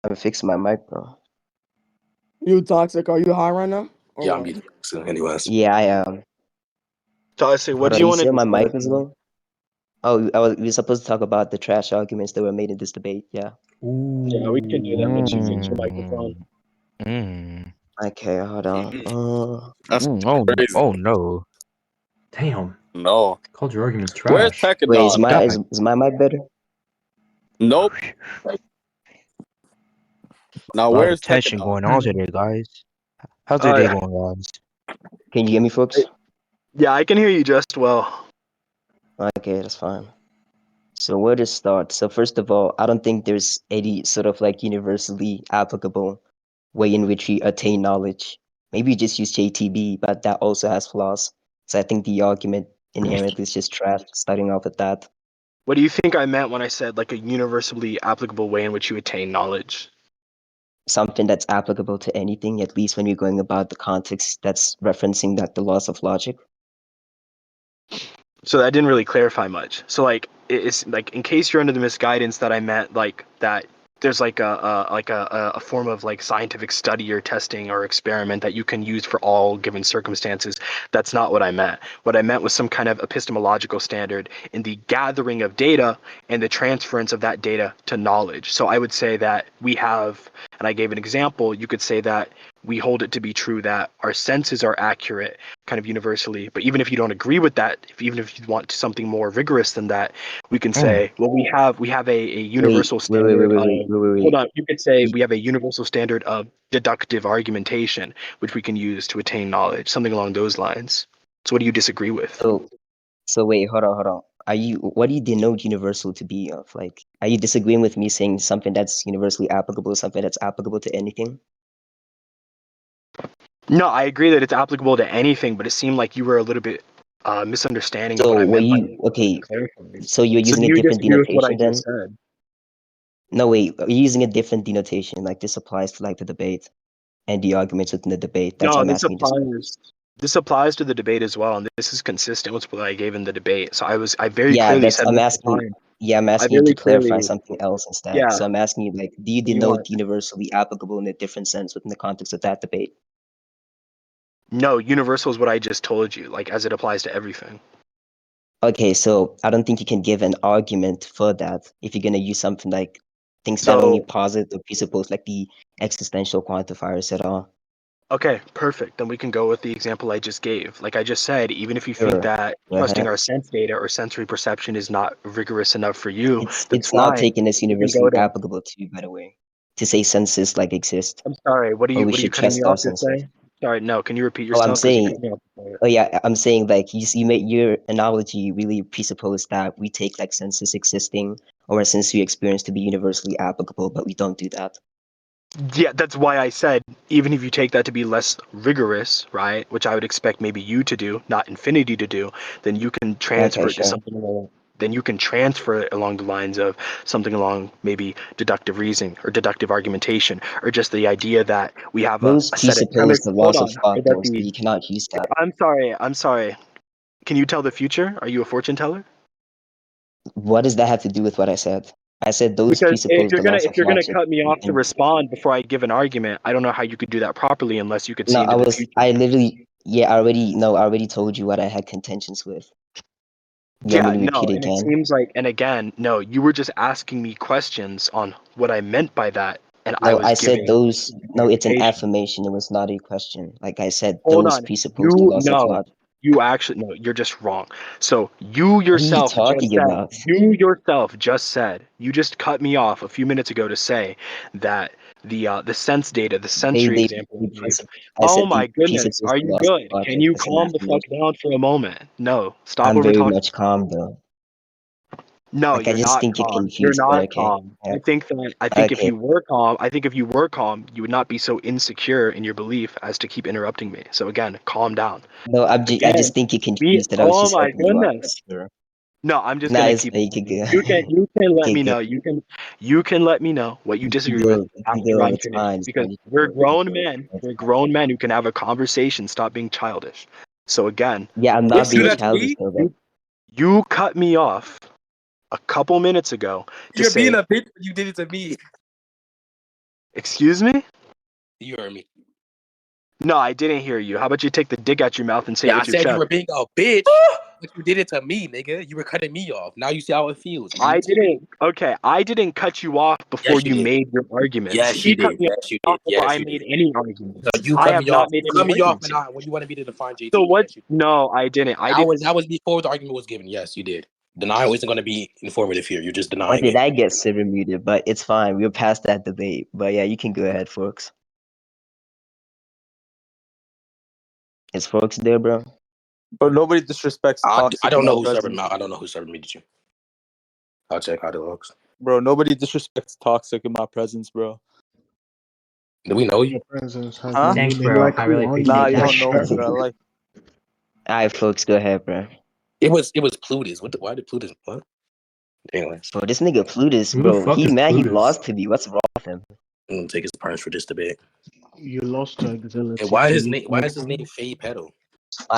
I'm fixing my mic, bro. You toxic? Are you high right now? Yeah, I'm muted. So, anyways. Yeah, I am. Toxic, what Hold do on, you you want to said my mic discuss? was low? Oh, we were supposed to talk about the trash arguments that were made in this debate. Yeah. Yeah, we can do that once you fix your microphone. Okay, hold on. That's Oh, crazy. oh no. Damn. No. Called your arguments Where's trash. Wait, Tekadon? is my mic better? Nope. Now, A lot of where's tension Tekadon? going on today, guys. How's the day going, guys? Can you hear me, folks? Yeah, I can hear you just well. Okay, that's fine. So where to start? So first of all, I don't think there's any sort of like universally applicable way in which we attain knowledge. Maybe you just use JTB, but that also has flaws. So I think the argument inherently is just trash, starting off with that. What do you think I meant when I said like a universally applicable way in which you attain knowledge? Something that's applicable to anything, at least when you're going about the context that's referencing that the laws of logic. So that didn't really clarify much. So like it's like in case you're under the misguidance that I meant like that there's like a form of like scientific study or testing or experiment that you can use for all given circumstances. That's not what I meant. What I meant was some kind of epistemological standard in the gathering of data and the transference of that data to knowledge. So I would say that we have, and I gave an example, you could say that we hold it to be true that our senses are accurate kind of universally. But even if you don't agree with that, even if you want something more rigorous than that, we can say, well, we have a universal standard of, hold on, you could say we have a universal standard of deductive argumentation, which we can use to attain knowledge, something along those lines. So what do you disagree with? So wait, hold on. What do you denote universal to be of? Like, are you disagreeing with me saying something that's universally applicable, something that's applicable to anything? No, I agree that it's applicable to anything, but it seemed like you were a little bit misunderstanding of what I So were meant by you okay? clarifying. So you're So using do a you different disagree with what I denotation then? just said? No, wait, you're using a different denotation. Like this applies to like the debate and the arguments within the debate. That's No, what I'm asking you. this applies to the debate as well, and this is consistent with what I gave in the debate. So I very Yeah, clearly that's said I'm multiple asking. times. Yeah, I'm I asking you to very clarify clearly, something else instead. yeah. So I'm asking you, like, do you What do you denote want? universally applicable in a different sense within the context of that debate? No, universal is what I just told you, like as it applies to everything. Okay, so I don't think you can give an argument for that if you're gonna use something like things that So only posit or presuppose like the existential quantifiers at all. okay, perfect. Then we can go with the example I just gave. Like I just said, even if you Sure. think that Go trusting ahead. our sense data or sensory perception is not rigorous enough for you, that's It's not fine. taken as We can universally go to. applicable to you, by the way, to say senses like exist, I'm sorry. What are or we you should cutting me trust our off to senses. say? Sorry, no. Can you repeat Oh, I'm yourself? 'Cause you saying, cut me off before. oh yeah, I'm saying like you made your analogy really presuppose that we take like senses existing or a sensory experience to be universally applicable, but we don't do that. Yeah, that's why I said even if you take that to be less rigorous, right, which I would expect maybe you to do, not Infinity to do, then you can transfer Okay, it to sure. something along. Then you can transfer it along the lines of something along maybe deductive reasoning or deductive argumentation, or just the idea that we have Those a set of presuppose premise. the Hold laws of on, thought, or that though, so you cannot use that. I'm sorry. I'm sorry. Can you tell the future? Are you a fortune teller? What does that have to do with what I said? I said those Because presuppose the laws if of you're gonna logic. cut me off to And respond before I give an argument, I don't know how you could do that properly unless you could see no, into the future. I literally, yeah, I already told you what I had contentions with. You want Yeah, me to no, repeat and it again? seems like, and again, no, you were just asking me questions on what I meant by that, and I No, was I said giving those. No, it's an clarification. affirmation. It was not a question. Like I said, Hold those on, presuppose the laws of no, logic. you actually, no, you're just wrong. So What are you talking about? you just cut me off a few minutes ago to say that the sense data, the sensory They example you gave. I Oh said they my goodness, presuppose are the you laws of good? Can logic. you That's an calm the fuck affirmation. down for a moment? No, stop I'm over very talking. much calm though. No, Like I you're just not think you're calm. You're confused, but not okay. calm. Yeah. I think if Okay. you were calm, you would not be so insecure in your belief as to keep interrupting me. So again, calm down. No, I Again, just think you're me. confused that I was Oh just my helping you out. goodness. That's sure. No, I'm just Nah, gonna it's keep. fake. You good. You can let Okay, me good. know. You can let me know what you disagree with after I'm It's finished. fine. It's Because fine. we're grown men. It's We're fine. grown men who can have a conversation. Stop being childish. So again, Yeah, I'm not being childish though. But you cut me off a couple minutes ago to You're say being a bitch, but you did it to me. Excuse me? You heard me. No, I didn't hear you. How about you take the dick out your mouth and say Yeah, it I with your said you chest? were being a bitch, but you did it to me, nigga. You were cutting me off. Now you see how it feels. I didn't. Okay, I didn't cut you off before Yes, you you did. made your arguments. Yes, you He cut did. me Yes, you off did. before Yes, I you made did. any arguments. No, you I cut have me not off. made You any cut me off arguments. when you wanted me to define JT. So what? Yes, you No, I didn't. I That didn't. was before the argument was given. Yes, you did. Denial isn't going to be informative here. You're just Why denying did it. I get server muted? But it's fine. We're past that debate. But yeah, you can go ahead, folks. Is folks there, bro? But nobody disrespects I toxic don't in know our who server presence. I don't know who server muted you. I'll check how it looks. Bro, nobody disrespects toxic in my presence, bro. Do we know you? Huh? Thanks, bro. I really appreciate Nah, that. you don't know me, bro. Like, Alright, folks, go ahead, bro. It was Plutus. Why did Plutus what? Anyway, Bro, this nigga Plutus, Who the bro. fuck He is mad he Plutus? lost to me. What's wrong with him? I'm gonna take his parts for this debate. You lost to Exility. And why is his name Faye Petal?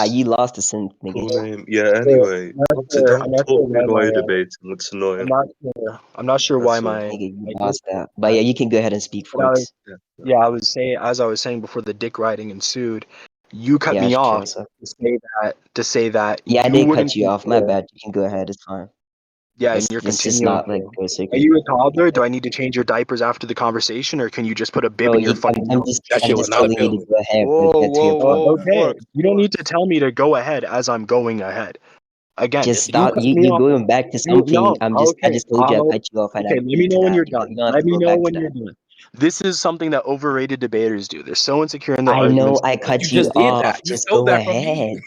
You lost to synth, nigga. Cool name. Yeah, anyway. I'm Don't not sure talk why while my. you're debating. It's I'm annoying. not sure. I'm not sure why That's all. my. Nigga, you my lost that. But yeah, you can go ahead and speak, But I was, folks. Yeah. yeah, I was saying, as I was saying before the dick riding ensued, you cut Yeah, me sure, off what's up? to say that Yeah, I you did wouldn't cut you off. My consider. bad. You can go ahead. It's fine. Yeah, and you're Let's just continuing not like to. go Are circular. you a toddler? Do I need to change your diapers after the conversation, or can you just put a bib Bro, in your fucking I'm mouth? just That shit was not telling you to appealing. go ahead, bro. whoa, Get to your whoa, point. whoa, Okay, Forks. you don't need to tell me to go ahead as I'm going ahead. Again, Just Yes, you you stop. did. cut me You off. going back to something. No, I okay. just told you I cut you off and I Okay, let me agreed to know when that. you're You done. don't have Let to me go know back when to you're that. done. This is something that overrated debaters do. They're so insecure in their I know arguments. I You cut you just did off. that. You Just stole go that from me. ahead.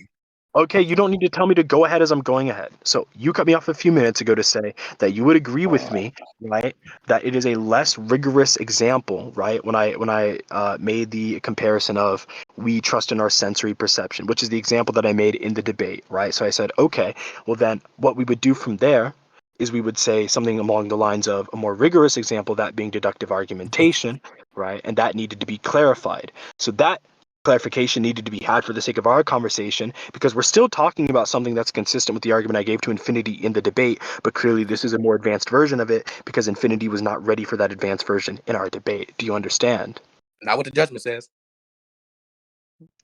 Okay, you don't need to tell me to go ahead as I'm going ahead. So you cut me off a few minutes ago to say that you would agree with me, right? That it is a less rigorous example, right? When I made the comparison of we trust in our sensory perception, which is the example that I made in the debate, right? So I said, okay, well then what we would do from there is we would say something along the lines of a more rigorous example, that being deductive argumentation, right? And that needed to be clarified. So that clarification needed to be had for the sake of our conversation, because we're still talking about something that's consistent with the argument I gave to Infinity in the debate, but clearly this is a more advanced version of it because Infinity was not ready for that advanced version in our debate. Do you understand? Not what the judgment says.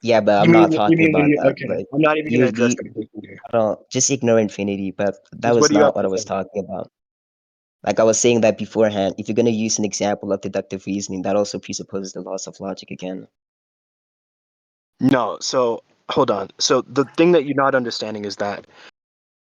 Yeah, but I'm You not mean talking about that. okay? But I'm not even you gonna address agree? that. I don't just ignore infinity. But that Just what was do you have not what I to was say? talking about. Like I was saying that beforehand. If you're gonna use an example of deductive reasoning, that also presupposes the laws of logic again. No, so hold on. So the thing that you're not understanding is that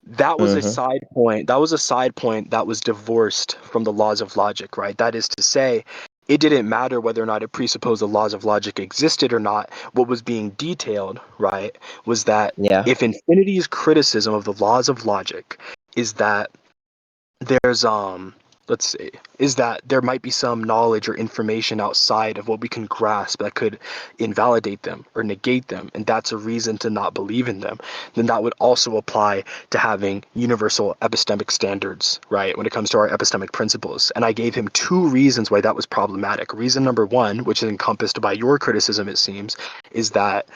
that was a Mm-hmm. side point. That was a side point that was divorced from the laws of logic, right? That is to say, it didn't matter whether or not it presupposed the laws of logic existed or not. What was being detailed, right, was that Yeah. if Infinity's criticism of the laws of logic is that there's let's see, is that there might be some knowledge or information outside of what we can grasp that could invalidate them or negate them, and that's a reason to not believe in them, then that would also apply to having universal epistemic standards, right, when it comes to our epistemic principles. And I gave him two reasons why that was problematic. Reason number one, which is encompassed by your criticism, it seems, is that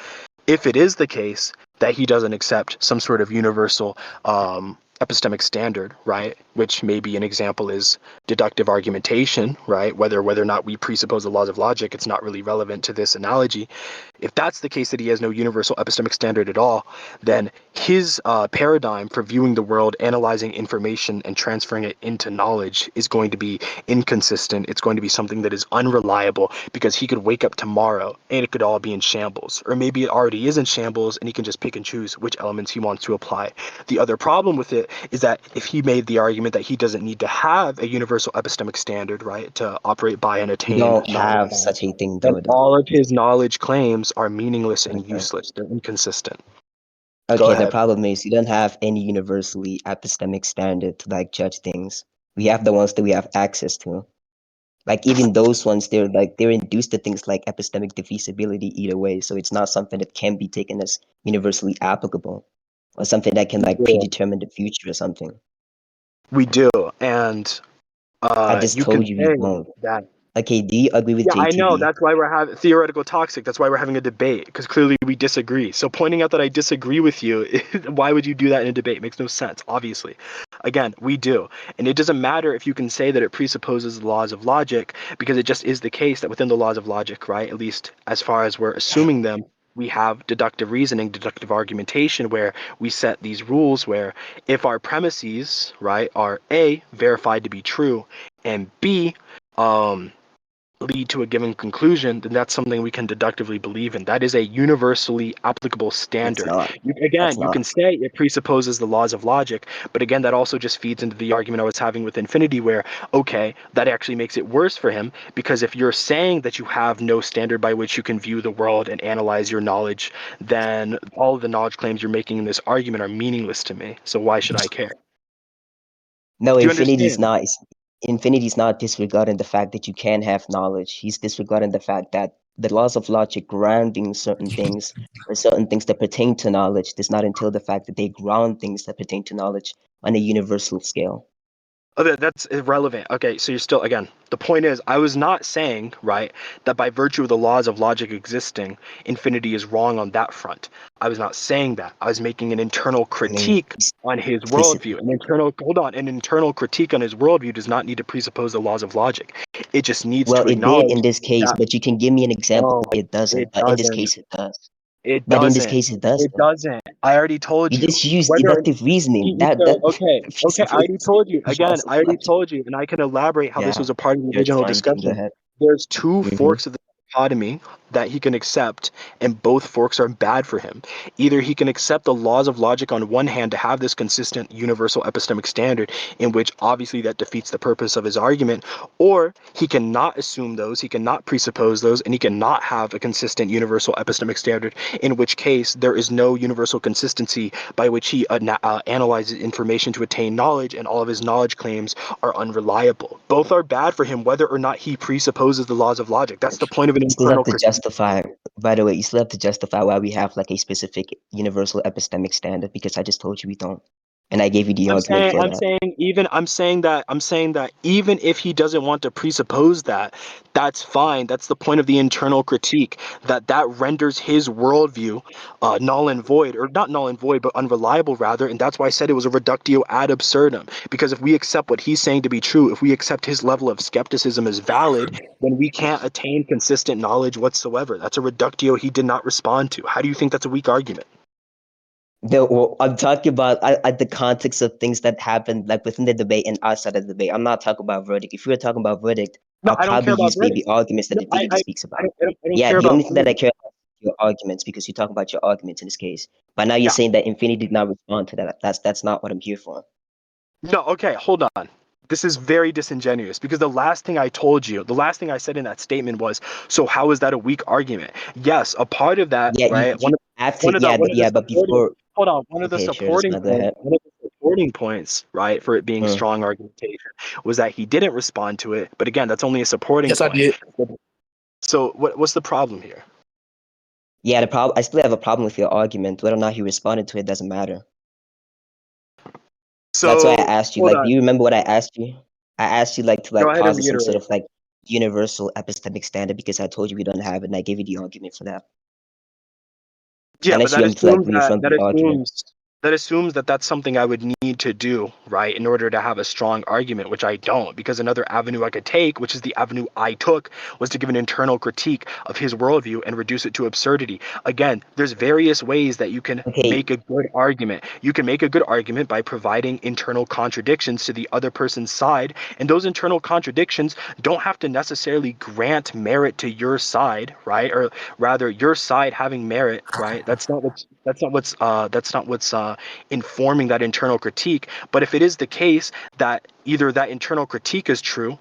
if it is the case that he doesn't accept some sort of universal epistemic standard, right, which maybe an example is deductive argumentation, right, whether or not we presuppose the laws of logic, it's not really relevant to this analogy. If that's the case, that he has no universal epistemic standard at all, then his paradigm for viewing the world, analyzing information, and transferring it into knowledge is going to be inconsistent. It's going to be something that is unreliable, because he could wake up tomorrow and it could all be in shambles. Or maybe it already is in shambles and he can just pick and choose which elements he wants to apply. The other problem with it is that if he made the argument that he doesn't need to have a universal epistemic standard, right, to operate by and We attain don't knowledge, have such a thing then though. all of his knowledge claims are meaningless and Okay. useless. They're inconsistent. Go Okay. The ahead. problem is you don't have any universally epistemic standard to like judge things. We have the ones that we have access to. Like even those ones, they're induced to things like epistemic divisibility either way. So it's not something that can be taken as universally applicable, or something that can like predetermine the future or something. We do, and I just you can told you we say don't. that Okay, do you agree with Yeah, I know. JTB? That's why we're having theoretical toxic. That's why we're having a debate, because clearly we disagree. So pointing out that I disagree with you, why would you do that in a debate? It makes no sense, obviously. Again, we do. And it doesn't matter if you can say that it presupposes the laws of logic, because it just is the case that within the laws of logic, right, at least as far as we're assuming them, we have deductive reasoning, deductive argumentation, where we set these rules where if our premises, right, are A, verified to be true, and B, lead to a given conclusion, then that's something we can deductively believe in. That is a universally applicable It's standard. not. Again, That's you not. can say it presupposes the laws of logic, but again, that also just feeds into the argument I was having with Infinity, where, okay, that actually makes it worse for him, because if you're saying that you have no standard by which you can view the world and analyze your knowledge, then all of the knowledge claims you're making in this argument are meaningless to me. So why should I care? No, Do you Infinity's understand? not. Infinity's not disregarding the fact that you can have knowledge. He's disregarding the fact that the laws of logic grounding certain things or certain things that pertain to knowledge does not entail the fact that they ground things that pertain to knowledge on a universal scale. Okay, that's irrelevant. Okay, so you're still, again, the point is, I was not saying, right, that by virtue of the laws of logic existing, Infinity is wrong on that front. I was not saying that. I was making an internal I mean, critique on his listen, worldview. An internal critique on his worldview does not need to presuppose the laws of logic. It just needs well, to it did in acknowledge this case, that, but you can give me an example no, why it doesn't. it But in this doesn't. case, it does. It But in this doesn't. case, it does. It doesn't. I already told You you. just use Whether deductive reasoning. so, okay, I Basically, already told you. laws Again, of I already logic. told you, and I can elaborate how this Yeah, was a part of the it's original fine. You can go discussion. ahead. There's two Hmm. forks of the dichotomy that he can accept, and both forks are bad for him. Either he can accept the laws of logic on one hand to have this consistent universal epistemic standard, in which obviously that defeats the purpose of his argument, or he cannot assume those, he cannot presuppose those, and he cannot have a consistent universal epistemic standard, in which case there is no universal consistency by which he analyzes information to attain knowledge, and all of his knowledge claims are unreliable. Both are bad for him, whether or not he presupposes the laws of logic. That's the point of an You still have internal to critique. justify, by the way, you still have to justify why we have like a specific universal epistemic standard because I just told you we don't. And I gave you the argument for that. I'm saying that even if he doesn't want to presuppose that, that's fine. That's the point of the internal critique, that renders his worldview null and void, or not null and void, but unreliable rather. And that's why I said it was a reductio ad absurdum. Because if we accept what he's saying to be true, if we accept his level of skepticism as valid, then we can't attain consistent knowledge whatsoever. That's a reductio he did not respond to. How do you think that's a weak argument? No, well, I'm talking about the context of things that happened like within the debate and outside of the debate. I'm not talking about verdict. If we were talking about verdict, No, I'll I don't probably care about use maybe verdict. arguments that No, Infinity speaks about. I don't Yeah, care the about only thing that I verdict. care about is your arguments because you talk about your arguments in this case. But now you're Yeah. saying that Infinity did not respond to that. That's not what I'm here for. No, okay, hold on. This is very disingenuous because the last thing I told you, the last thing I said in that statement was, so how is that a weak argument? Yes, a part of that, Yeah, right? you have to. One of the one of the But supporting before. hold on, one of the Okay, sure. Just supporting go points, ahead. one of the supporting points, right, for it being Mm. strong argumentation was that he didn't respond to it. But again, that's only a supporting Yes, point. I did. So what's the problem here? Yeah, the problem. I still have a problem with your argument. Whether or not he responded to it doesn't matter. That's why I So asked you. hold Like, do on, you remember what I asked you? I asked you like to go like ahead and posit some sort reiterate. of like universal epistemic standard because I told you we don't have it, and I gave you the argument for that. Yeah, but Unless you want me to like reaffirm the argument. that assumes that that's something I would need to do, right, in order to have a strong argument, which I don't, because another avenue I could take, which is the avenue I took, was to give an internal critique of his worldview and reduce it to absurdity. Again, there's various ways that you can Okay, make a good argument. You can make a good argument by providing internal contradictions to the other person's side, and those internal contradictions don't have to necessarily grant merit to your side, right? Or rather, your side having merit, right? That's not what's informing that internal critique. But if it is the case that either that internal critique is true,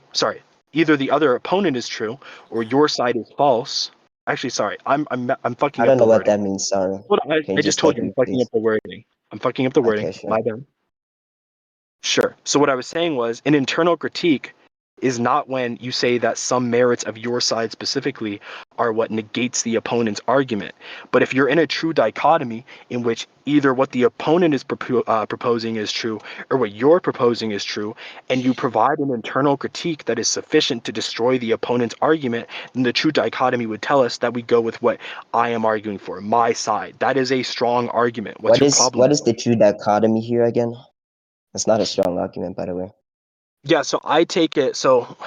either the other opponent is true or your side is false. Actually, sorry, I'm I fucking up don't the know what wording. that means. Sorry. Hold on, Can I you just just told like you I'm fucking please? up the wording. I'm fucking up the wording. Okay, sure. My bad. Sure. So what I was saying was an internal critique is not when you say that some merits of your side specifically are what negates the opponent's argument. But if you're in a true dichotomy in which either what the opponent is proposing is true or what you're proposing is true, and you provide an internal critique that is sufficient to destroy the opponent's argument, then the true dichotomy would tell us that we go with what I am arguing for, my side. That is a strong argument. What's your problem? What is the true dichotomy here again? That's not a strong argument, by the way. Yeah, so I take it. So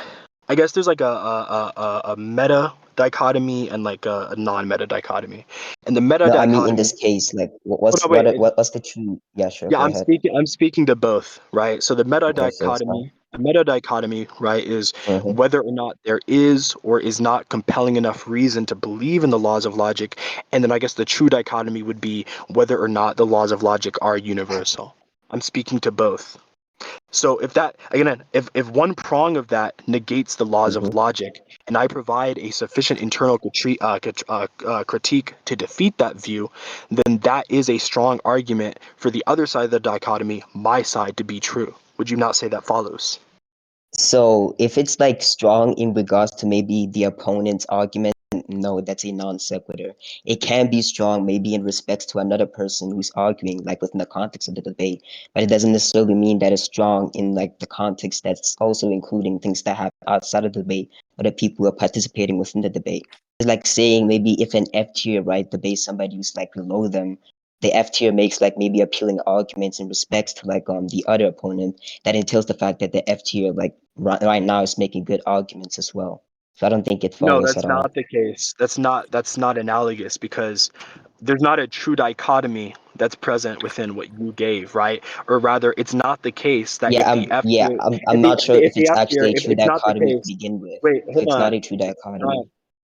I guess there's like a meta dichotomy and like a non-meta dichotomy. And the meta No, I dichotomy. mean in this case, like what's the true? Yeah, sure. Yeah, go I'm ahead. speaking to both, right? So the meta Okay, so it's fine. dichotomy, right, is whether or not there is or is not compelling enough reason to believe in the laws of logic, and then I guess the true dichotomy would be whether or not the laws of logic are universal. I'm speaking to both. So if that again, if one prong of that negates the laws of logic, and I provide a sufficient internal critique to defeat that view, then that is a strong argument for the other side of the dichotomy, my side, to be true. Would you not say that follows? So if it's like strong in regards to maybe the opponent's argument, no, that's a non sequitur. It can be strong maybe in respects to another person who's arguing, like within the context of the debate, but it doesn't necessarily mean that it's strong in like the context that's also including things that happen outside of the debate or the people who are participating within the debate. It's like saying maybe if an F tier, right, debates somebody who's like below them, the F tier makes like maybe appealing arguments in respects to like the other opponent that entails the fact that the F tier like right now is making good arguments as well. So I don't think it No, follows that's at all. not the case. That's not analogous because there's not a true dichotomy that's present within what you gave, right? Or rather, it's not the case that if the F tier, I'm not sure if the it's F tier, actually a if true it's not the dichotomy to case. begin with. Wait, If hold it's on. not a true dichotomy.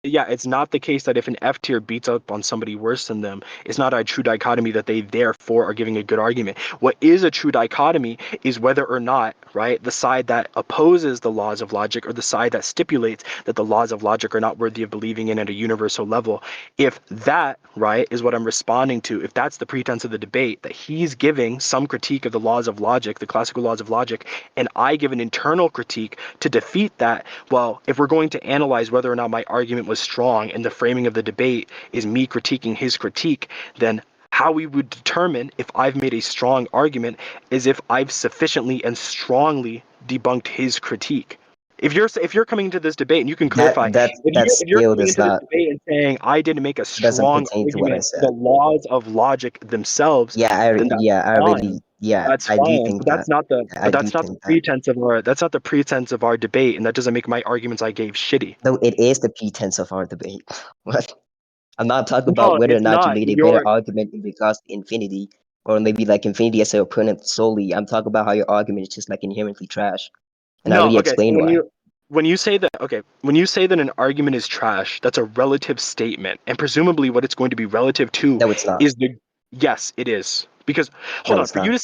Yeah, it's not the case that if an F tier beats up on somebody worse than them, it's not a true dichotomy that they therefore are giving a good argument. What is a true dichotomy is whether or not, right, the side that opposes the laws of logic or the side that stipulates that the laws of logic are not worthy of believing in at a universal level, if that, right, is what I'm responding to, if that's the pretense of the debate, that he's giving some critique of the laws of logic, the classical laws of logic, and I give an internal critique to defeat that, well, if we're going to analyze whether or not my argument was strong and the framing of the debate is me critiquing his critique, then how we would determine if I've made a strong argument is if I've sufficiently and strongly debunked his critique. If you're coming into this debate, and you can clarify, That if you're still coming does into this not debate and saying I didn't make a doesn't strong pertain to what I argument said. for the laws of logic themselves, then that's I do fine. think But that's that. not the I do that's not the think that. pretense of our debate, and that doesn't make my arguments I gave shitty. No, it is the pretense of our debate. What? I'm not talking about No, whether or it's not you not. made a better argument in regards to Infinity, or maybe like Infinity as an opponent solely. I'm talking about how your argument is just like inherently trash, and I No, already okay. So explained why. when you say that an argument is trash, that's a relative statement, and presumably what it's going to be relative to No, it's not. is the yes, it is. Because hold No, on, it's for not. you to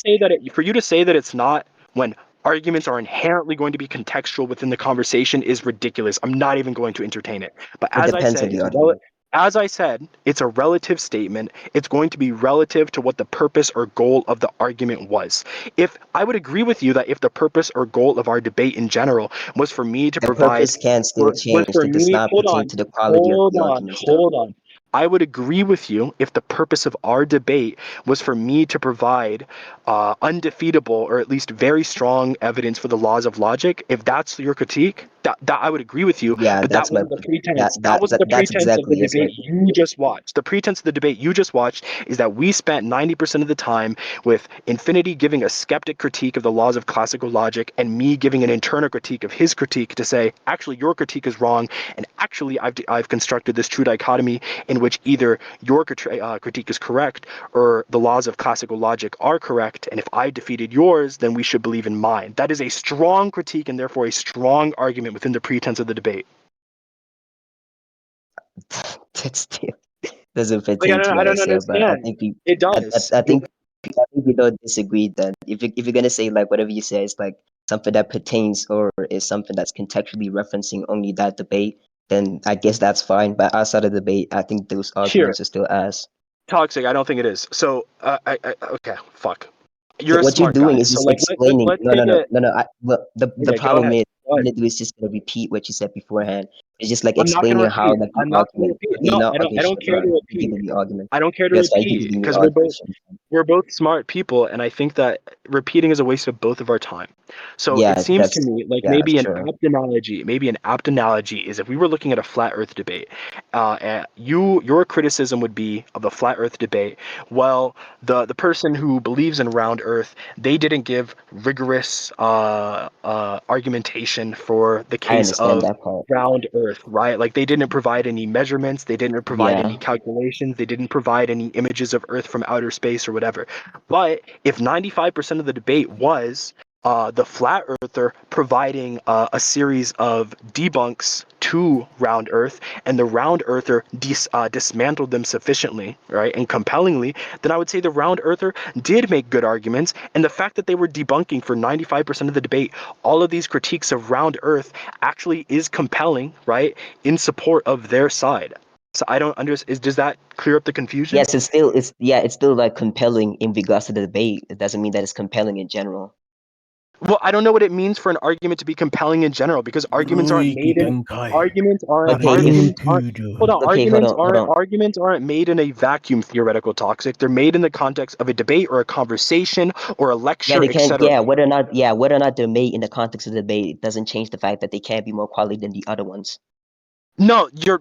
say that it's not when arguments are inherently going to be contextual within the conversation is ridiculous. I'm not even going to entertain it. But It depends on the argument. as I said, it's a relative statement. It's going to be relative to what the purpose or goal of the argument was. If I would agree with you that if the purpose or goal of our debate in general was for me to The provide, purpose can still change. It does not pertain to the quality of the arguments. hold on. I would agree with you if the purpose of our debate was for me to provide undefeatable or at least very strong evidence for the laws of logic. If that's your critique, that I would agree with you. Yeah, but that's that wasn't the pretense. That wasn't the that's pretense of the exactly debate you just watched. The pretense of the debate you just watched is that we spent 90% of the time with Infinity giving a skeptic critique of the laws of classical logic and me giving an internal critique of his critique to say, actually, your critique is wrong, and actually, I've constructed this true dichotomy in which either your critique is correct or the laws of classical logic are correct, and if I defeated yours, then we should believe in mine. That is a strong critique and therefore a strong argument within the pretense of the debate. That still doesn't pertain to I what I don't said, but I understand. think we, It does. I think we don't disagree then. If you're gonna say like whatever you say is like something that pertains or is something that's contextually referencing only that debate, then I guess that's fine. But outside of the debate, I think those arguments are still ass. Toxic, I don't think it is. So, okay, fuck. You're a What you're smart doing guy. is So, just like, explaining. let's take it. No. The Okay, go problem ahead. is Go I'm ahead. gonna do is just gonna repeat what you said beforehand. It's just like I'm not gonna explaining how repeat. like the I'm not gonna argument. repeat. Okay, No, okay, I sure, don't care bro. to You can give repeat. me the argument. I don't care to That's why you can repeat give me because the argument. we're both smart people, and I think that repeating is a waste of both of our time. So it Yeah, seems to that's me like yeah, sure. maybe an apt analogy is if we were looking at a flat Earth debate, your criticism would be of the flat Earth debate. Well, the person who believes in round Earth, they didn't give rigorous argumentation for the I case understand of that part. round Earth, right? Like they didn't provide any measurements, they didn't provide any Yeah, calculations, they didn't provide any images of Earth from outer space or whatever. But if 95% of the debate was the flat earther providing a series of debunks to round Earth, and the round earther dismantled them sufficiently, right, and compellingly, then I would say the round earther did make good arguments. And the fact that they were debunking for 95% of the debate all of these critiques of round Earth actually is compelling, right, in support of their side. So I don't understand. Does that clear up the confusion? yes, it's still like compelling in regards to the debate. It doesn't mean that it's compelling in general. Well, I don't know what it means for an argument to be compelling in general because arguments aren't made in Okay, hold on, okay, hold on. arguments aren't made in a vacuum, theoretical toxic. They're made in the context of a debate or a conversation or a Yeah, lecture, they can't. etc. Whether or not they're made in the context of the debate, it doesn't change the fact that they can't be more quality than the other ones. No, you're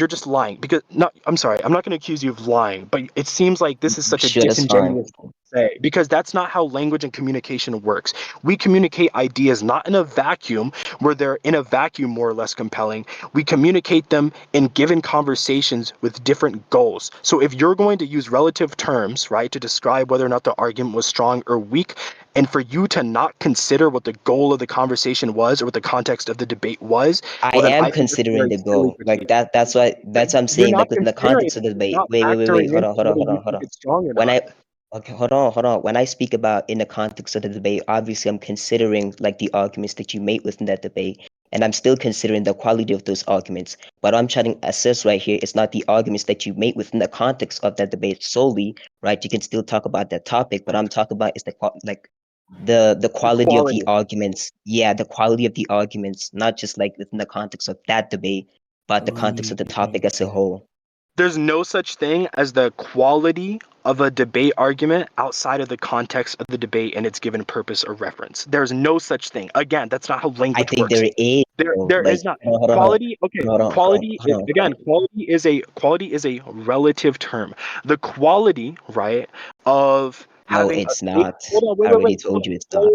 just lying because no, I'm sorry. I'm not going to accuse you of lying, but it seems like this is such a Sure, that's fine. disingenuous thing to say because that's not how language and communication works. We communicate ideas not in a vacuum where they're in a vacuum more or less compelling. We communicate them in given conversations with different goals. So if you're going to use relative terms, right, to describe whether or not the argument was strong or weak, and for you to not consider what the goal of the conversation was or what the context of the debate was, I well then am I think that's a considering very the silly goal. Like critique. that's why that's what I'm You're saying. not Like within the considering context of it. the You're debate. not Wait. factoring Hold in on, whether you think it's strong or When not. I okay, hold on. When I speak about in the context of the debate, obviously I'm considering like the arguments that you made within that debate, and I'm still considering the quality of those arguments. But what I'm trying to assess right here is not the arguments that you made within the context of that debate solely, right? You can still talk about that topic, but I'm talking about is like the The quality of the quality. arguments. Yeah, the quality of the arguments, not just like within the context of that debate, but the context of the topic as a whole. There's no such thing as the quality of a debate argument outside of the context of the debate and its given purpose or reference. There's no such thing. Again, that's not how I language think works. there is though. There Like is not hold quality. Okay, quality is a relative term. The quality, right, of no, having a it's steak. not. Hold on, I already told you it's not.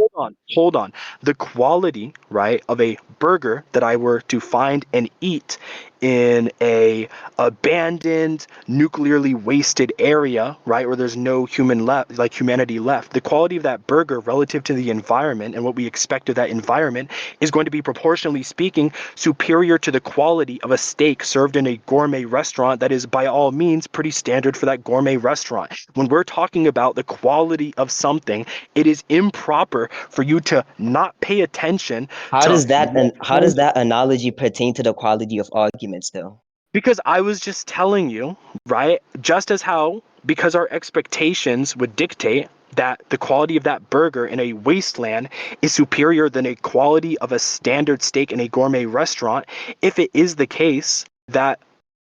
hold on. The quality, right, of a burger that I were to find and eat in a abandoned, nuclearly wasted area, right, where there's no humanity left. The quality of that burger relative to the environment and what we expect of that environment is going to be proportionally speaking superior to the quality of a steak served in a gourmet restaurant that is by all means pretty standard for that gourmet restaurant. When we're talking about the quality of something, it is improper for you to not pay attention How to does that what and how does that analogy pertain to the quality of arguments though? because I was just telling you, right? Just as how, because our expectations would dictate that the quality of that burger in a wasteland is superior than a quality of a standard steak in a gourmet restaurant, if it is the case that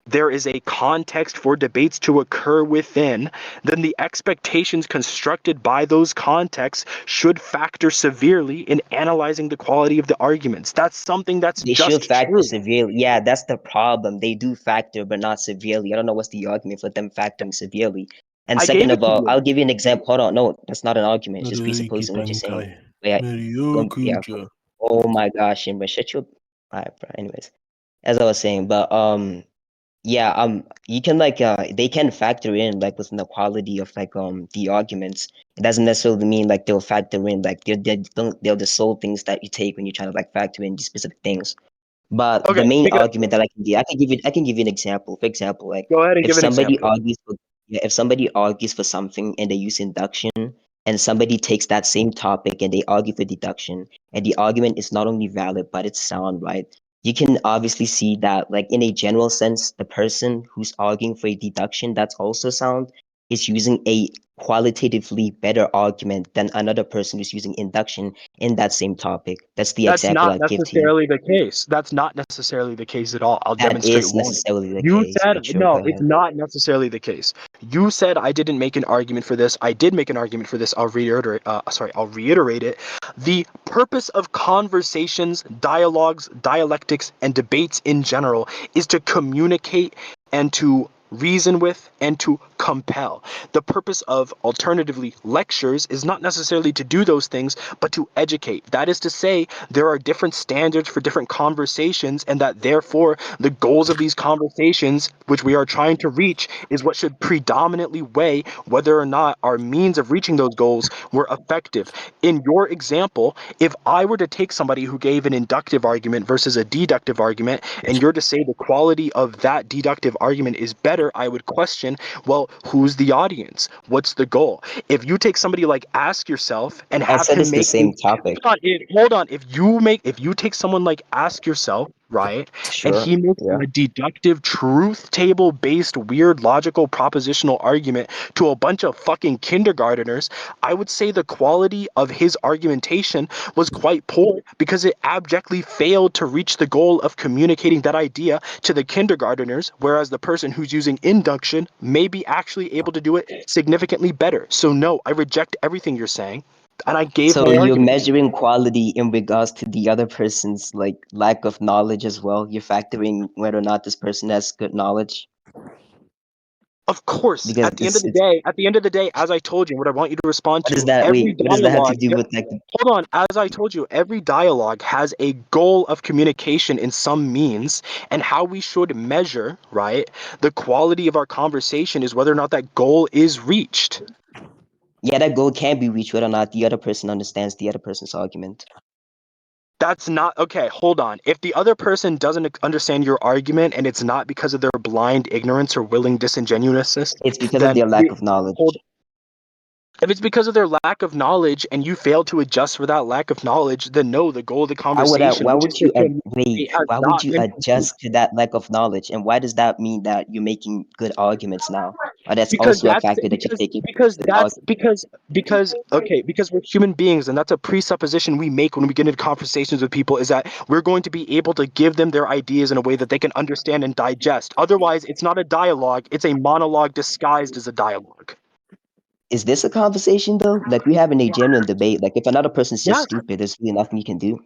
there is a context for debates to occur within, then the expectations constructed by those contexts should factor severely in analyzing the quality of the arguments. That's something that's They should just factor true. severely. Yeah, that's the problem. They do factor, but not severely. I don't know what's the argument for them factoring severely. And I second gave it of to all, you. I'll give you an example. Hold on, no, that's not an argument. It's just presupposing what you're saying. Yeah, yeah. Oh my gosh, Imran, shut your. Alright, bro. Anyways, as I was saying, but yeah, you can like they can factor in like within the quality of like the arguments. It doesn't necessarily mean like they'll factor in like they're the sole things that you take when you're trying to like factor in these specific things. But the Okay, main because argument that I can give you an example. For example, like go ahead and if give an somebody example. argues for yeah, if somebody argues for something and they use induction, and somebody takes that same topic and they argue for deduction, and the argument is not only valid but it's sound, right? You can obviously see that, like in a general sense, the person who's arguing for a deduction that's also sound is using a qualitatively better argument than another person who's using induction in that same topic. That's the That's example not I give to you. necessarily the case. That's not necessarily the case at all. I'll That demonstrate is why. necessarily the You case, said but sure, no, go it's ahead. not necessarily the case. You said I didn't make an argument for this. I did make an argument for this. I'll reiterate. I'll reiterate it. The purpose of conversations, dialogues, dialectics, and debates in general is to communicate and to reason with and to compel. The purpose of alternatively lectures is not necessarily to do those things, but to educate. That is to say, there are different standards for different conversations, and that therefore the goals of these conversations, which we are trying to reach, is what should predominantly weigh whether or not our means of reaching those goals were effective. In your example, if I were to take somebody who gave an inductive argument versus a deductive argument, and you're to say the quality of that deductive argument is better, I would question, well, who's the audience? What's the goal? If you take somebody like Ask Yourself and I have said him it's the make same topic. hold on. If you take someone like Ask Yourself, right, and Sure, he makes yeah. a deductive truth table based weird logical propositional argument to a bunch of fucking kindergarteners, I would say the quality of his argumentation was quite poor because it abjectly failed to reach the goal of communicating that idea to the kindergarteners, whereas the person who's using induction may be actually able to do it significantly better. So no, I reject everything you're saying. And I gave So my you're argument. measuring quality in regards to the other person's like lack of knowledge as well. You're factoring whether or not this person has good knowledge. Of course, Because at the end of the day, as I told you, what I want you to respond what does to, that every what does that have to dialogue, do with like hold on, as I told you, every dialogue has a goal of communication in some means, and how we should measure, right, the quality of our conversation is whether or not that goal is reached. yeah, that goal can be reached whether or not the other person understands the other person's argument. That's not okay. Hold on. If the other person doesn't understand your argument and it's not because of their blind ignorance or willing disingenuousness, It's because of then their lack of knowledge. if it's because of their lack of knowledge and you fail to adjust for that lack of knowledge, then no, the goal of the conversation, Why which would is you to communicate, has why would not you been complete. adjust to that lack of knowledge? And why does that mean that you're making good arguments now? Or that's Because also a that's factor that you're taking because good that's argument. because we're human beings, and that's a presupposition we make when we get into conversations with people, is that we're going to be able to give them their ideas in a way that they can understand and digest. Otherwise, it's not a dialogue, it's a monologue disguised as a dialogue. Is this a conversation though? Like we're having a genuine debate. Like if another person's just Yes. stupid, there's really nothing you can do.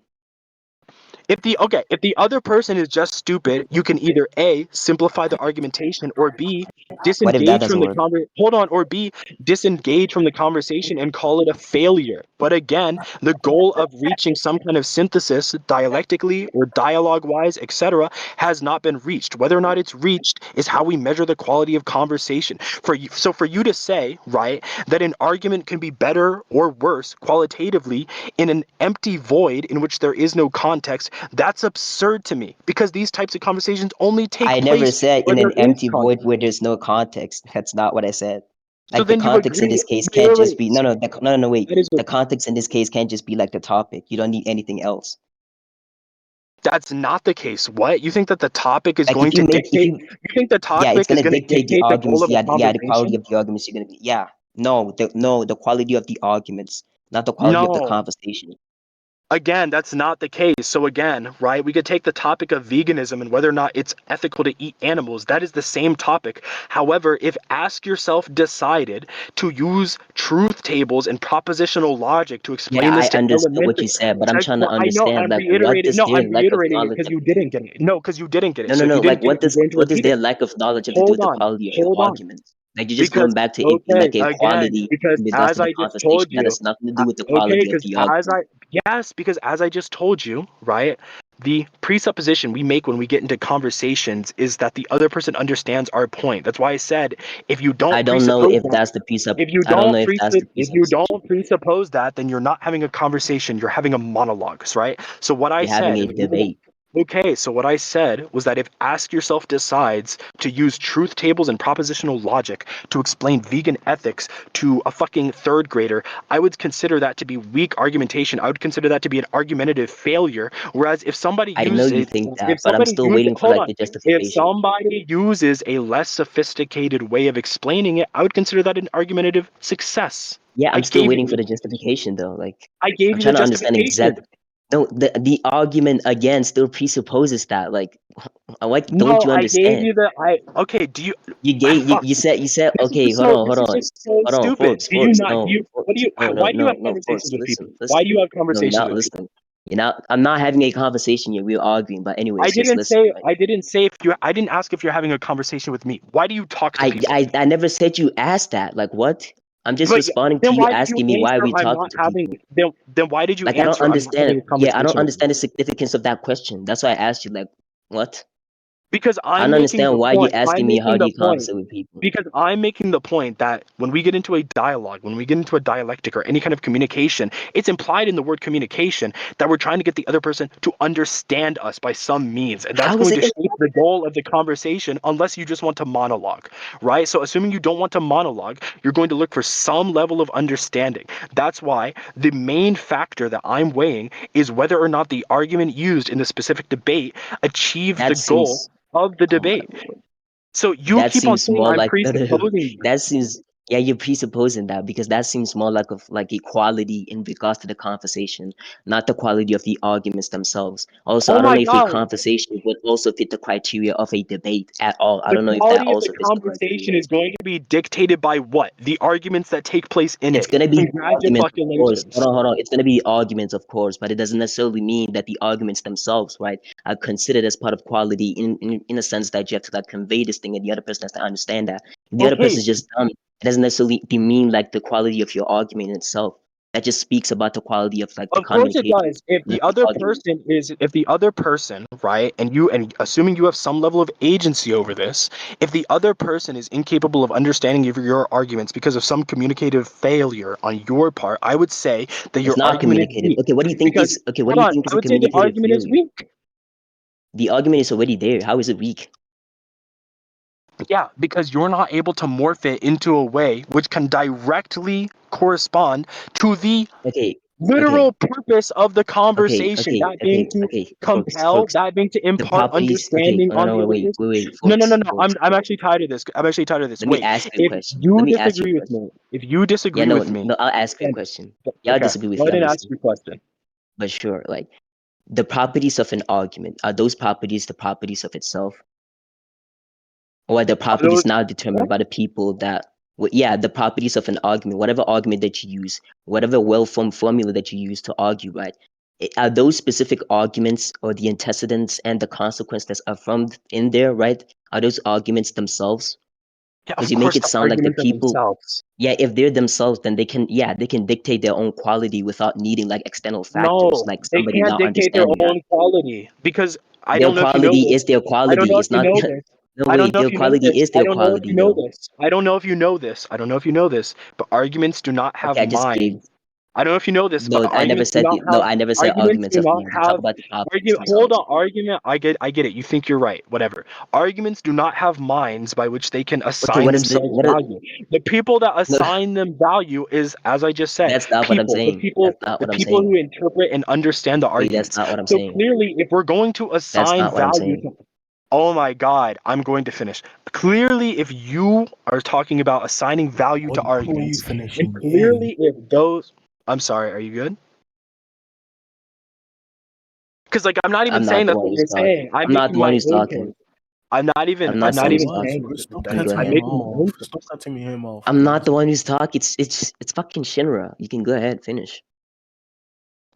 If the other person is just stupid, you can either A, simplify the argumentation, or B, What if that disengage from doesn't the work? or B, disengage from the conversation and call it a failure. But again, the goal of reaching some kind of synthesis dialectically or dialogue wise, etc., has not been reached. Whether or not it's reached is how we measure the quality of conversation. For you to say, right, that an argument can be better or worse qualitatively in an empty void in which there is no context, that's absurd to me, because these types of conversations only take I place never said where in there an is empty void context. where there's no context. That's not what I said. So Like the then you context in agree. this case Wait, can't wait, just wait. be no, wait. That is The context in this case can't just be like the topic. You don't need anything else. That's not the case. What? You think that the topic is Like going to dictate? You think the yeah, it's topic is gonna going to dictate the dictate the goal arguments. of a Yeah, the quality conversation? of the arguments you're gonna be. Yeah, no, the quality of the arguments, not the quality of the No. conversation. Again, that's not the case. So again, right, we could take the topic of veganism and whether or not it's ethical to eat animals. That is the same topic. However, if Ask Yourself decided to use truth tables and propositional logic to explain Yeah, this I to understood what elementary, you said, but I'm trying to I know understand I'm like what reiterating. does No, their I'm lack of reiterating it knowledge because have you to do? didn't get it. No, because you didn't get it. No, So no, if no. you didn't Like get it, you're going to what does repeat it. their lack of knowledge have to do Hold with the on, quality of your hold on. arguments? Like you're just Because going back to okay, a again, quality because in regards as to the I just conversation told that you, has nothing to do with the okay, quality of because the argument. because as I just told you, right, the presupposition we make when we get into conversations is that the other person understands our point. That's why I said if you don't I don't know presuppose if that, that's the presupposition. presuppose that, then you're not having a conversation, you're having a monologue, right? So what I You're having said, a debate. Okay, so what I said was that if Ask Yourself decides to use truth tables and propositional logic to explain vegan ethics to a fucking third grader, I would consider that to be weak argumentation. I would consider that to be an argumentative failure. Whereas if somebody I know uses you it, think that, if but I'm somebody still uses, waiting for hold like on, the if justification. somebody uses a less sophisticated way of explaining it, I would consider that an argumentative success. Yeah, I I'm still gave waiting you, for the justification though. Like I gave I'm you the trying to understand justification. exact. No, the argument again still presupposes that. Like, what don't No, you I gave understand? you the okay. Do you? You gave Fuck. you said This is okay. just so. Hold This is on, just so hold on, stupid. Forbes, Do you Forbes, not? Do no, you? What do Forbes, you? no, no, Why do you no, have no, conversations Forbes, with people? listen, Why listen. do you have No, you're conversations not with people? listening. You're not. I'm not having a conversation yet. We're arguing, but I anyways, just didn't listen, say. right? I didn't say if you. I didn't ask if you're having a conversation with me. Why do you talk to people? I never said you asked that. Like what? I'm just But responding to then you why did you asking me why are answer? we I'm talking not to having. people. Then why did you Like I don't answer? I'm not having understand. a Yeah, I don't conversation with you. understand the significance of that question. That's why I asked you. Like what? Because I I'm don't making understand the why you're point. I'm asking me how making do the you point. conversate with people. Because I'm making the point that when we get into a dialogue, when we get into a dialectic or any kind of communication, it's implied in the word communication that we're trying to get the other person to understand us by some means. And that's How is going to it? shape the goal of the conversation unless you just want to monologue, right? So assuming you don't want to monologue, you're going to look for some level of understanding. That's why the main factor that I'm weighing is whether or not the argument used in the specific debate achieves That the goal seems. of the Oh my debate. lord. So you That keep on seems saying more I'm like presupposing this. that seems yeah, you're presupposing that because that seems more like of like equality in regards to the conversation, not the quality of the arguments themselves. Also, Oh I don't my know if a God. conversation would also fit the criteria of a debate at all. I The don't know if that quality of the also fits the conversation criteria. is going to be dictated by what? The arguments that take place in It's it. gonna be arguments, of course. Congratulations. Hold on. It's gonna be arguments, of course, but it doesn't necessarily mean that the arguments themselves, right, are considered as part of quality in a sense that you have to like convey this thing and the other person has to understand that. If the other person Okay, is just dumb, it doesn't necessarily mean like the quality of your argument in itself. That just speaks about the quality of like the of course it communication does. If and the of the other argument. person is, if the other person, right, and assuming you have some level of agency over this, if the other person is incapable of understanding your arguments because of some communicative failure on your part, I would say that It's your not argument is communicative. weak. Okay, what do you think Because, is okay? What hold do you on, think is I a would say the communicative argument is failure? weak. The argument is already there. How is it weak? Yeah, because you're not able to morph it into a way which can directly correspond to the Okay, okay, literal purpose of the okay, conversation, okay, that being okay, to okay, folks, compel, folks. that being to The impart properties. Okay, understanding no, no, on the no, other wait, person. wait, wait, No, no, no, folks, no. folks, I'm folks. actually tired of this. I'm actually tired of this. Let me Wait, ask you a if question. you Let me ask you disagree a with question. me, if you Yeah, disagree no, with me, no, I'll ask you a then question. Yeah, I'll okay, disagree with go you, ahead and ask obviously, your question. but sure. Like the properties of an argument are those properties the properties of itself, or are the Are those properties now determined by the people that? Well, yeah, the properties of an argument, whatever argument that you use, whatever well-formed formula that you use to argue, right? Are those specific arguments or the antecedents and the consequence that are from in there, right? Are those arguments themselves? yeah, Because of you make course, it the sound like the arguments of people, themselves. yeah, if they're themselves, then they can, yeah, they can dictate their own quality without needing like external factors, No, like they somebody can't not dictate their understanding that. own quality because I Their don't know if you know quality this. is their I don't quality. know if It's you not, know this. no I don't way, know their if you know quality this. is I their don't know if you quality know though. this. I don't know if you know this. I don't know if you know this, but arguments do not have Okay, I just gave, minds. I don't know if you know this, but no, I never arguments do said, not no, have I never said arguments arguments do of not minds. I talk have about the properties argument. Hold themselves. on, argument. I get it. You think you're right. Whatever. Arguments do not have minds by which they can Okay, assign what is the, themselves what is, value. The people that no, assign them value is, as I just said, that's not what I'm people. saying. That's not The what I'm people saying. who interpret and understand the Wait, that's arguments. not what I'm So saying. clearly, if we're going to That's assign not what I'm value saying. to, oh my God, I'm going to finish. Clearly, if you are talking about assigning value to What are you arguments, and finishing in? clearly if those, I'm sorry, are you good? Because like I'm not even I'm saying not the that's one what who's you're talking. saying. I'm I'm not making the one my who's own talking. point. I'm not even. I'm I'm not the not one who's even What? saying talking. Bro, that. stop You can go cutting I'm ahead. him making my own off. point. Stop cutting him off, I'm not please. the one who's talking. It's fucking Shinra. You can go ahead, finish.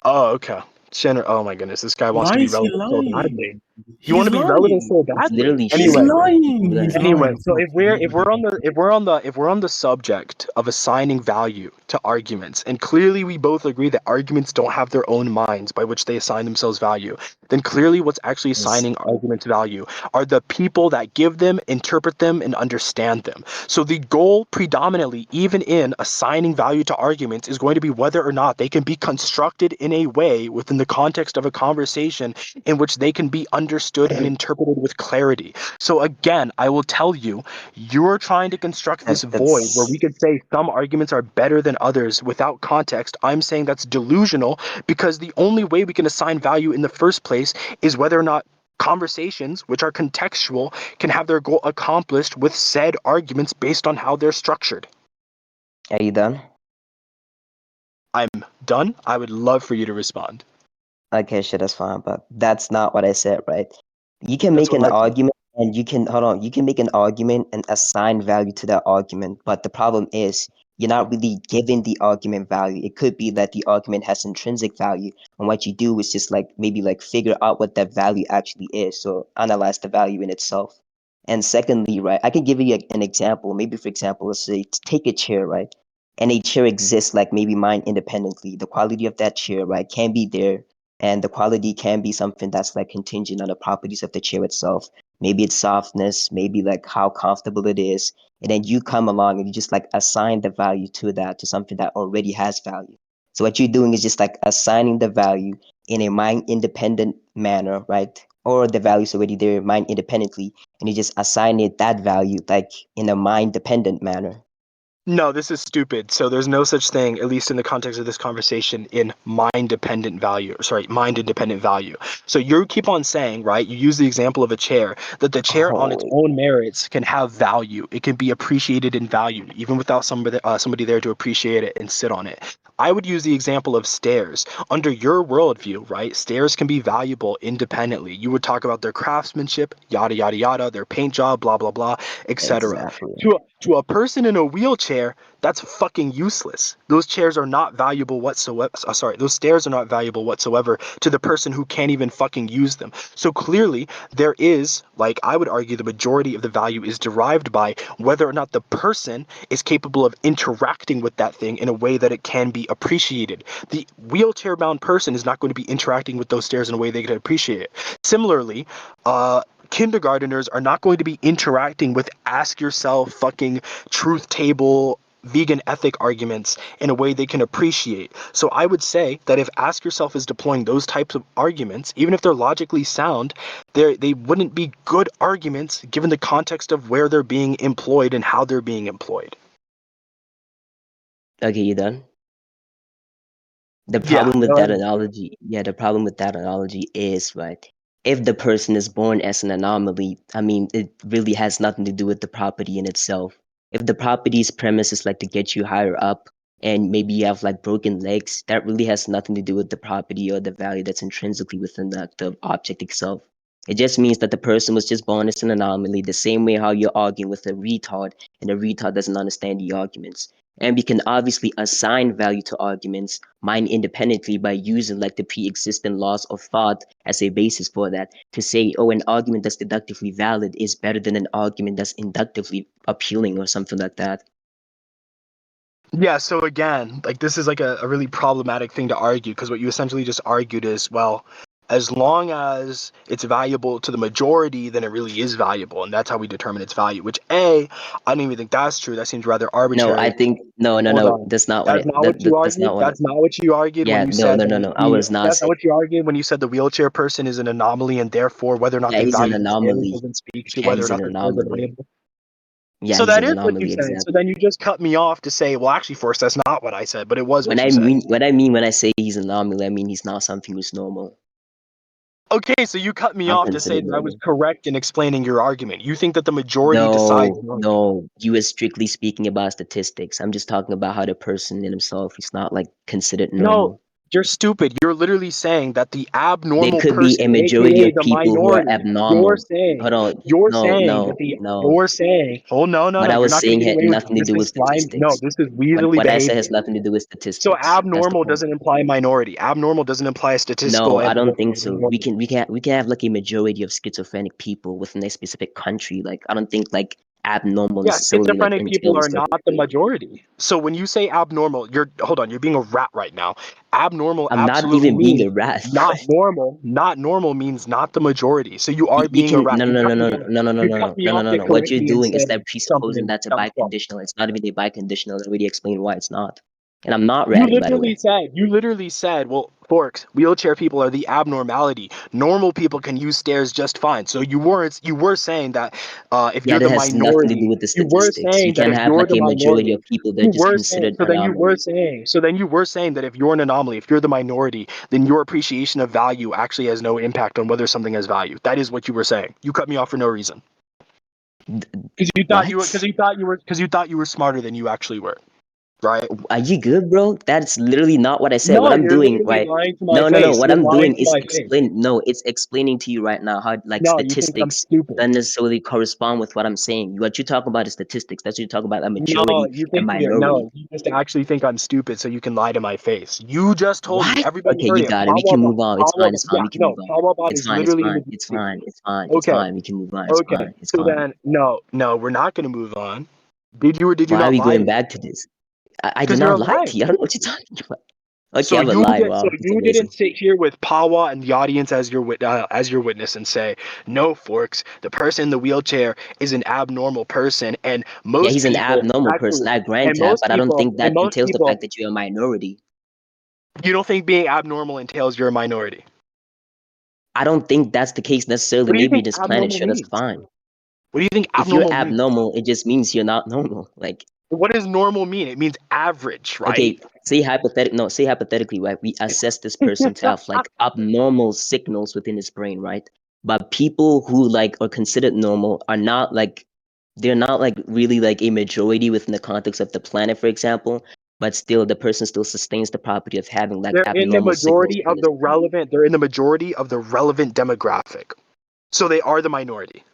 Oh, okay. Shannon, oh my goodness, this guy wants Why to be is he relevant so lying? badly. You want to be relevant so It's badly. literally He's shit, bro. lying. Learn. He's Anyway, lying. so if we're on the subject of assigning value to arguments, and clearly we both agree that arguments don't have their own minds by which they assign themselves value, then clearly what's actually Yes. assigning arguments value are the people that give them, interpret them, and understand them. So the goal predominantly, even in assigning value to arguments, is going to be whether or not they can be constructed in a way within the context of a conversation in which they can be understood and interpreted with clarity. So again, I will tell you, you're trying to construct this void where we could say some arguments are better than others without context. I'm saying that's delusional because the only way we can assign value in the first place is whether or not conversations, which are contextual, can have their goal accomplished with said arguments based on how they're structured. Are you done? I'm done. I would love for you to respond. Okay, sure, that's fine, but that's not what I said, right? You can That's make an what I- argument and you can hold on, you can make an argument and assign value to that argument, but the problem is you're not really giving the argument value. It could be that the argument has intrinsic value, and what you do is just like maybe like figure out what that value actually is. So analyze the value in itself. And secondly, right, I can give you an example. Maybe for example, let's say take a chair, right? And a chair exists like maybe mine independently. The quality of that chair, right, can be there, and the quality can be something that's like contingent on the properties of the chair itself. Maybe its softness, maybe like how comfortable it is, and then you come along and you just like assign the value to that, to something that already has value. So what you're doing is just like assigning the value in a mind independent manner, right? Or the value's already there mind independently, and you just assign it that value like in a mind dependent manner. No, this is stupid. So there's no such thing, at least in the context of this conversation, in mind-independent value. So you keep on saying, right? You use the example of a chair, that the chair on its own merits can have value. It can be appreciated and valued, even without somebody there to appreciate it and sit on it. I would use the example of stairs. Under your worldview, right? Stairs can be valuable independently. You would talk about their craftsmanship, yada yada yada, their paint job, blah blah blah, etc. Exactly. To a person in a wheelchair, that's fucking useless. Those chairs are not valuable whatsoever. Those stairs are not valuable whatsoever to the person who can't even fucking use them. So clearly, there is, like, I would argue the majority of the value is derived by whether or not the person is capable of interacting with that thing in a way that it can be appreciated. The wheelchair-bound person is not going to be interacting with those stairs in a way they can appreciate it. Similarly, kindergarteners are not going to be interacting with ask yourself fucking truth table vegan ethic arguments in a way they can appreciate. So I would say that if ask yourself is deploying those types of arguments, even if they're logically sound, they wouldn't be good arguments given the context of where they're being employed and how they're being employed. Okay, you done? The Yeah, problem with go that ahead. analogy, the problem with that analogy is, right, if the person is born as an anomaly, I mean, it really has nothing to do with the property in itself. If the property's premise is like to get you higher up and maybe you have like broken legs, that really has nothing to do with the property or the value that's intrinsically within the object itself. It just means that the person was just born as an anomaly, the same way how you're arguing with a retard and a retard doesn't understand the arguments. And we can obviously assign value to arguments mind independently by using like the pre-existing laws of thought as a basis for that, to say, oh, an argument that's deductively valid is better than an argument that's inductively appealing or something like that. Yeah, so again, like this is like a really problematic thing to argue because what you essentially just argued is, well, as long as it's valuable to the majority, then it really is valuable, and that's how we determine its value. Which I don't even think that's true. That seems rather arbitrary. No, I think no, Hold on. that's not That's not what you argued. That's not what you argued Yeah, when you no, said. no. I was not That's not saying. what you argued when you said the wheelchair person is an anomaly, and therefore whether or not Yeah, they he's an value the stairs anomaly. doesn't speak to Yeah, whether or he's an not the stairs are anomaly. valuable. Yeah, So he's that an is what you anomaly, said. So exactly. then you just cut me off to say, well, actually, Forrest, that's not what I said, but it was what you said. What I mean when I say he's an anomaly, I mean he's not something who's normal. Okay, so you cut me I'm off to say considered that I was normal. correct in explaining your argument. You think that the majority decides. No, you were strictly speaking about statistics. I'm just talking about how the person in himself is not like considered normal. You're stupid. You're literally saying that the There abnormal could be a person, majority aka of the people who are minority, abnormal. Hold on. you're No, saying no, that the, no. you're saying, oh no, What I you're was not gonna saying get had away with nothing to this. do This with is slime. No, statistics. this is weaselly What I said has behavior. nothing to do with So statistics. That's the abnormal point. doesn't imply minority. Abnormal doesn't imply a statistical No, I don't evidence think of so. minority. We can have like a majority of schizophrenic people within a specific country. Like I don't think like abnormal Yeah, necessarily like schizophrenic people entails are like not the majority. So when you say abnormal, you're being a rat right now. Abnormal I'm not absolutely even being means a rat. not normal. Not normal means not the majority. So you are You being a can rat. You cut me off. You cut me off What you're incorrectly and doing is said that something presupposing that's a that was wrong. biconditional. It's not even a biconditional. I already explained why it's not. And I'm not ratting, by the way. You literally said, well, Forks, wheelchair people are the abnormality. Normal people can use stairs just fine. So you were saying that if Yeah, you're that the has nothing to do minority, with the you were statistics. You saying that can if have you're like the a majority minority, of people that are you just were saying, considered anomalies. so then you were saying that if you're an anomaly, if you're the minority, then your appreciation of value actually has no impact on whether something has value. That is what you were saying. You cut me off for no reason. Because you thought you were smarter than you actually were. Right? Are you good, bro? That's literally not what I said. What No, I'm you're doing, literally right? lying to my No. face. What You're I'm lying doing to is my face. explain. No, it's explaining to you right now how like No, you think I'm statistics stupid. don't necessarily correspond with what I'm saying. What you talk about is statistics. That's what you talk about a No, majority and minority. you just actually think I'm stupid so you can lie to my face. You just told me, What? everybody Okay, heard you it. got it. We can move on. It's fine. It's fine. Yeah, We can no, move on. Powerbot It's is fine. It's literally in the fine. deep It's sea. fine. It's fine. It's Okay, fine. We can move on. It's fine. It's so fine. then, no, we're not going to move on. Did you or did you Why are not we lie to going me? back to this? I did Because you're not lie to alive. you. I don't know what you're talking about. Okay, So I'm a lie. Wow, that's you amazing. didn't sit here with Pawa and the audience as your witness and say, no, Forks, the person in the wheelchair is an abnormal person, and Yeah, most he's an people abnormal actually, person. I grant and that, most but I don't people, think that entails the fact that you're a minority. you don't think being abnormal entails you're a minority. I don't think that's the case necessarily. What do you Maybe think this planet abnormal showed us means? fine. What do you think If you're abnormal means? abnormal, it just means you're not normal. Like, What does normal mean? It means average, right? okay, say hypothetically, right? We assess this person to have like abnormal signals within his brain, right? But people who like are considered normal are not like they're not like really like a majority within the context of the planet, for example. But still, the person still sustains the property of having like They're in the abnormal signals majority within of his the brain. they're in the majority of the relevant demographic. So they are the minority.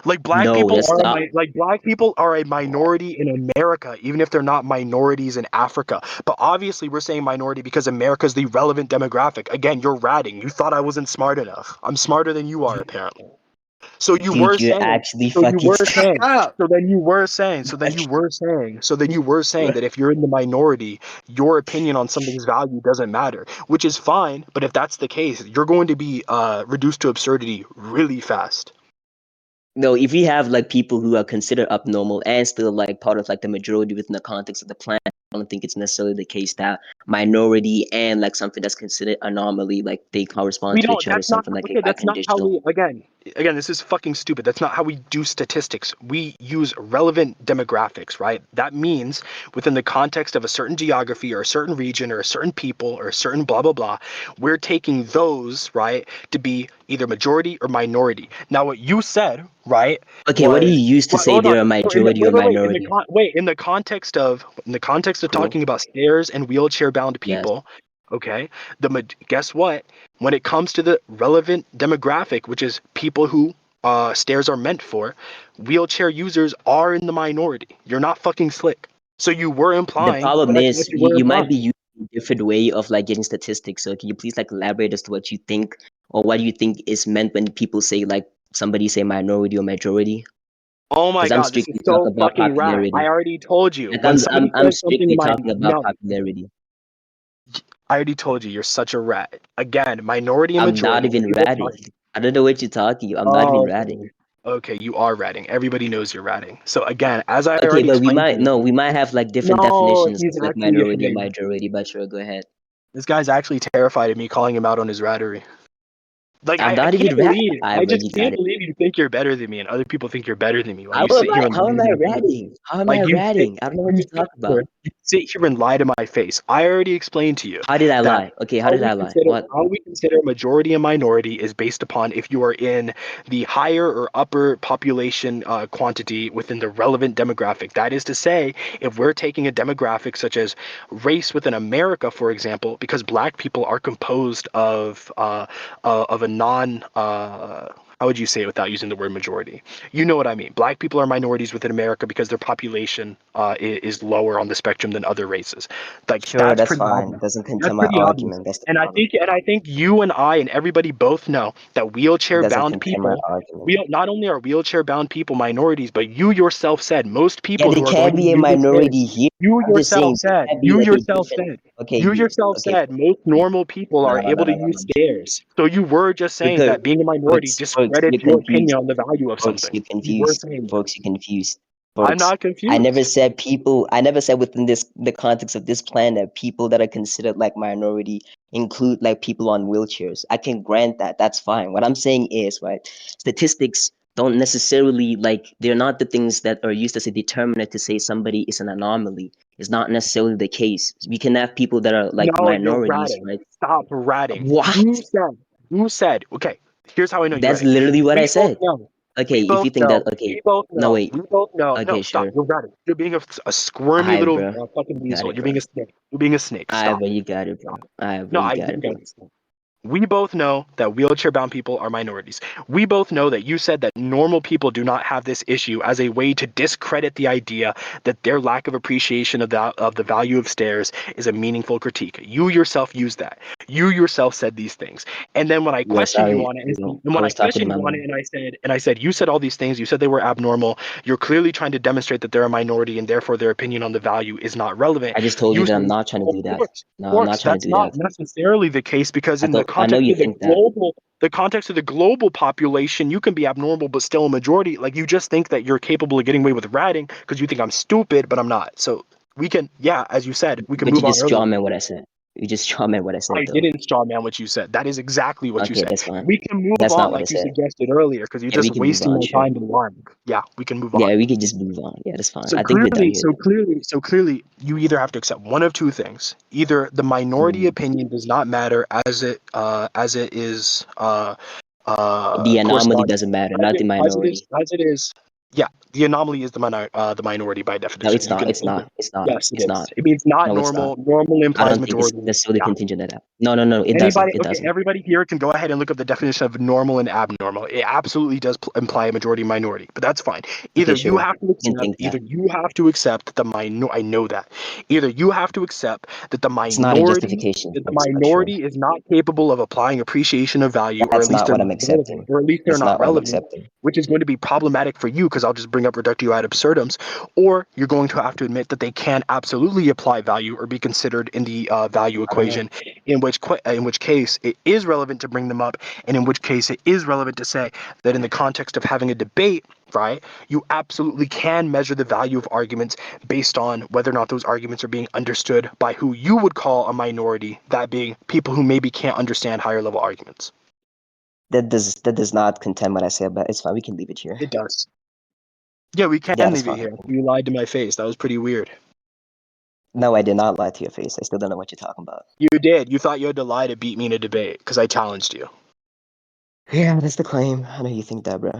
Like black No, people that's not. black people are a minority in America, even if they're not minorities in Africa. But obviously, we're saying minority because America's the relevant demographic. Again, you're ratting. You thought I wasn't smart enough. I'm smarter than you are, apparently. So you were Dude, you're saying. actually So you fucking. were saying. Stop. So then you were saying. So then you were saying. So then you were saying that if you're in the minority, your opinion on something's value doesn't matter, which is fine. But if that's the case, you're going to be reduced to absurdity really fast. No, if you have like people who are considered abnormal and still like part of like the majority within the context of the planet, I don't think it's necessarily the case that minority and like something that's considered anomaly, like they correspond We to don't. each other, That's not something like a okay. That's not how biconditional. we. Again, this is fucking stupid. That's not how we do statistics. We use relevant demographics, right? That means within the context of a certain geography or a certain region or a certain people or a certain blah blah blah, we're taking those right to be either majority or minority. Now, what you said, right? Okay, what do you use to Well, say hold on. they're a majority or minority? In the context of Cool. talking about stairs and wheelchair bound Yes. people, okay. Guess what? When it comes to the relevant demographic, which is people who stairs are meant for, wheelchair users are in the minority. You're not fucking slick. So you were The implying. problem That's is what you were you might implying. be using a different way of like getting statistics. So can you please like elaborate as to what you think or what do you think is meant when people say like somebody say minority or majority? Oh my Because I'm god, this is strictly so talking about fucking rad. I popularity. already told you. Like When somebody I'm says something strictly in my talking about no, popularity. I already told you you're such a rat. Again, minority and I'm not majority. even People ratting. talk. I don't know what you're talking. I'm not even ratting. Okay, you are ratting. Everybody knows you're ratting. So again, as I Okay, already but explained to you, we might have like different no, definitions he's of like actually minority and admitting. majority. But sure, go ahead. This guy's actually terrified of me calling him out on his rattery. Like I'm I not even can't ratting. believe. I I just already got can't it. believe you think you're better than me and other people think you're better than me. Like How you am sit I? here and How lie am to I my face. ratting? How am I Like ratting? I don't know what you you're sit talking about. You sit here and lie to my face. I already explained to you. How did I that lie? Okay, how did I lie? What? How we consider majority and minority is based upon if you are in the higher or upper population quantity within the relevant demographic. That is to say, if we're taking a demographic such as race within America, for example, because black people are composed of a non how would you say it without using the word majority? You know what I mean. Black people are minorities within America because their population is lower on the spectrum than other races. Like Sure, that's pretty fine. obvious. Doesn't That's contend my pretty obvious. argument. That's the And problem. I think you and I and everybody both know that It doesn't wheelchair-bound contend my people. argument. We not only are wheelchair-bound people minorities, but you yourself said most Yeah, people they who are going can't to be a use the stairs. minority here. You I'm just saying they can't be like a different. Okay, you yourself okay, said most normal people no, are no, able no, to no, use no. stairs. So you were just saying Because that being a minority folks, you're discredits your confused. opinion on the value of Folks, something. you're You were confused. saying that. Folks, you're confused. I'm Folks, not I never confused. said people. I never said within the context of this plan that people that are considered like minority include like people on wheelchairs. I can grant that. That's fine. What I'm saying is, right, statistics don't necessarily like they're not the things that are used as a determinant to say somebody is an anomaly. It's not necessarily the case. We can have people that are like No, you're minorities, ratting. right? Stop ratting. What? You said, okay, here's how I know you're That's ratting. literally what I We both said. know. Okay, We if both you think know. that, okay, We both no, know. wait. We both know. Okay, No, stop. sure. You're ratting. You're being a squirmy Alright, little bro. fucking Got weasel. it, You're bro. being a snake. You're being a snake. Alright, Stop. bro, you got it, bro. Stop. Alright, bro, No, you I got didn't it, get bro. it. We both know that wheelchair-bound people are minorities. We both know that you said that normal people do not have this issue as a way to discredit the idea that their lack of appreciation of the value of stairs is a meaningful critique. You yourself used that. You yourself said these things. And then when I Yeah, questioned you sorry. on it, You know, and I when I was talking to questioned my you on mom. it, and I said, you said all these things. You said they were abnormal. You're clearly trying to demonstrate that they're a minority, and therefore their opinion on the value is not relevant. I just told you You that I'm said, not trying to of do that. course, No, I'm not trying that's to do not that. necessarily the case because in the I know context you of the think that. context of the global population, you can be abnormal but still a majority. Like you just think that you're capable of getting away with ratting because you think I'm stupid, but I'm not. So we can, yeah, as you said, we can But you move on just earlier. strawman what I said. You just strawman what I said, I though. didn't straw man what you said. That is exactly what you Okay, said. that's fine. We can move That's on not what I like you said. suggested earlier because you're Yeah, we just can move wasting on, my sure. time and lying. Yeah, we can move on. Yeah, we could just move on. Yeah, that's fine. I think we're done here. So clearly, you either have to accept one of two things. Either the minority opinion does not matter as it is The anomaly doesn't matter, not the minority. as it is. Yeah, the anomaly is the minority by No, definition. it's not. It's not. It's not. Yes, it It's is. not. It means not No, it's not. normal. Normal I implies don't think it's majority. necessarily Yeah. contingent on that. No, it doesn't. It doesn't. Everybody here can go ahead and look up the definition of normal and abnormal. It absolutely does imply a majority minority, but that's fine. Okay, sure. You can think that. Either you have to accept that I know that. Either you have to accept that the It's not a minority justification. It's not true. is not capable of applying appreciation of value, or That's at least not they're what I'm not relevant, accepting. or at least they're That's not not what I'm relevant, accepting. which is going to be problematic for you because I'll just bring up reductio ad absurdums, or you're going to have to admit that they can absolutely apply value or be considered in the value equation, in which case it is relevant to bring them up, and in which case it is relevant to say that in the context of having a debate, right, you absolutely can measure the value of arguments based on whether or not those arguments are being understood by who you would call a minority, that being people who maybe can't understand higher level arguments. That does not contend what I said, but it's fine. We can leave it here. It does. Yeah, we can Yeah, that's leave it fine. here. You lied to my face. That was pretty weird. No, I did not lie to your face. I still don't know what you're talking about. You did. You thought you had to lie to beat me in a debate because I challenged you. Yeah, that's the claim. I know you think that, bro.